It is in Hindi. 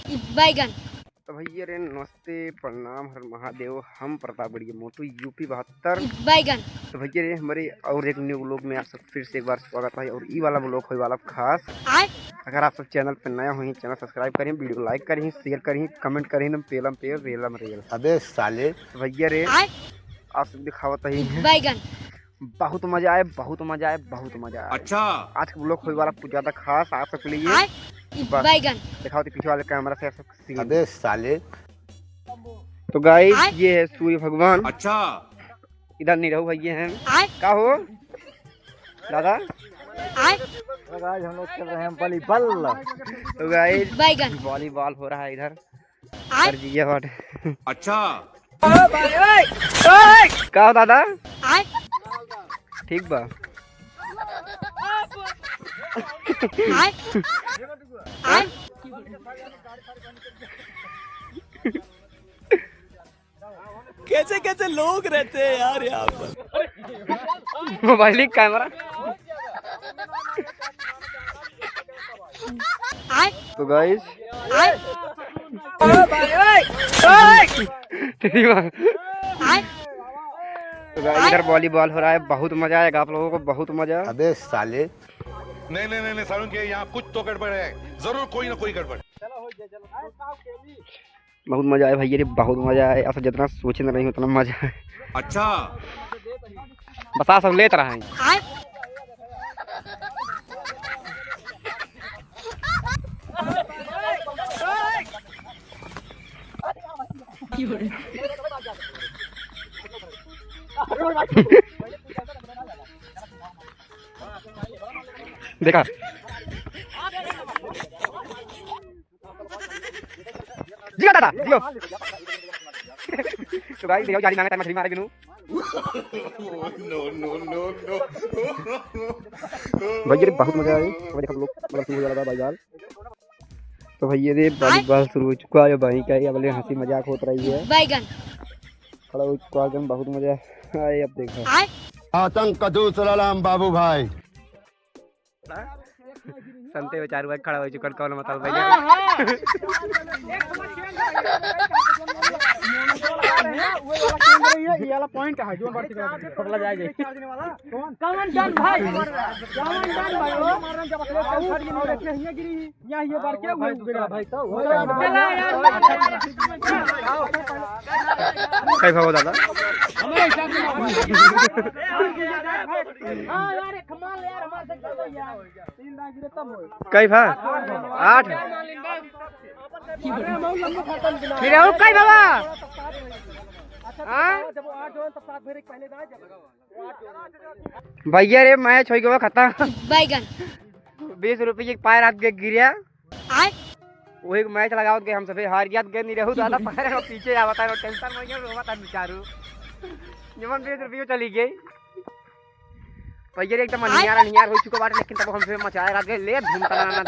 बैगन। तो भैया रे नमस्ते प्रणाम हर महादेव। हम प्रतापगढ़ मोटू यूपी 72 बैगन। तो भैया रे हमारे और एक न्यू ब्लॉग में आप सब फिर से एक बार स्वागत है। और ई वाला ब्लॉग हो वाला खास। अगर आप सब चैनल पर नया हो चैनल सब्सक्राइब करें, वीडियो लाइक करें, शेयर करें, कमेंट करें, पेलम पे रेलम रेल। अबे साले तो भैया रे आप सब दिखावत ही बैगन। बहुत मजा आए, बहुत मजा आए, बहुत मजा आए। अच्छा आज का ब्लॉग हो वाला कुछ ज्यादा खास आप सबके लिए। बैगन। दिखाओ पीछे वाले कैमरा से सब सीन। अबे साले तो गाइस ये है सूर्य भगवान। अच्छा इधर नहीं रहो भैया हैं का हो दादा। आज हम लोग खेल रहे हैं वॉलीबॉल। तो गाइस बैगन। वॉलीबॉल हो रहा है इधर। अच्छा का हो दादा ठीक बा। कैसे कैसे लोग रहते हैं यार यहाँ पर। Mobile camera. तो गाइस इधर वॉलीबॉल हो रहा है, बहुत मजा आएगा आप लोगों को, बहुत मजा। अबे साले नहीं सारुण के यहाँ कुछ तो गड़बड़ है, जरूर कोई ना कोई गड़बड़। बहुत मजा आया भैया रे, बहुत मजा आया। ऐसा जितना सोचे नहीं उतना मजा है। अच्छा बता सब लेत रहा है। देखा जियो दादा जियो। तो भाई देखो जाली मांगे टाइम मछली मारे बिनु। भैया रे बहुत मजा आया। हमारे हम लोग मतलब शुरू हो जा रहा भाई यार। तो भैया रे वॉलीबॉल शुरू हो चुका है। भाई का ये हंसी मजाक होत रही है। बैगन। खड़ा हो चुका है, बहुत मजा आया। अब देखो आतंक का दूसरा नाम बाबू भाई। संते बेचारू भाई खड़ा हो चुका कौन मतलब भैया। ये वाला पॉइंट है जो बढ़ती पकड़ा जाएगा। कौन जान भाई कौन जान भाई वो मारन जब ये गिरी यहां ये बार के गिरा भाई। तो चला यार कैसा हो दादा हमारे हिसाब से। हां यार कमाल यार हमारे से यार 3 दाग गिरे तब हो कैसा 8 फिर और कई बाबा भैया रे मैच हो गया खत्म। बैगन। 20 रुपये की पायर हाथ गिरिया वही मैच लगावत गए हम सब हार गया गए नहीं रहू दादा पायर पीछे आवता है टेंशन में रोता बिचारू जमन 20 रुपये चली गई। भैया रे एकदम नियार हो चुका बात लेकिन तब हम मचाए रात गए ले धूम तराना।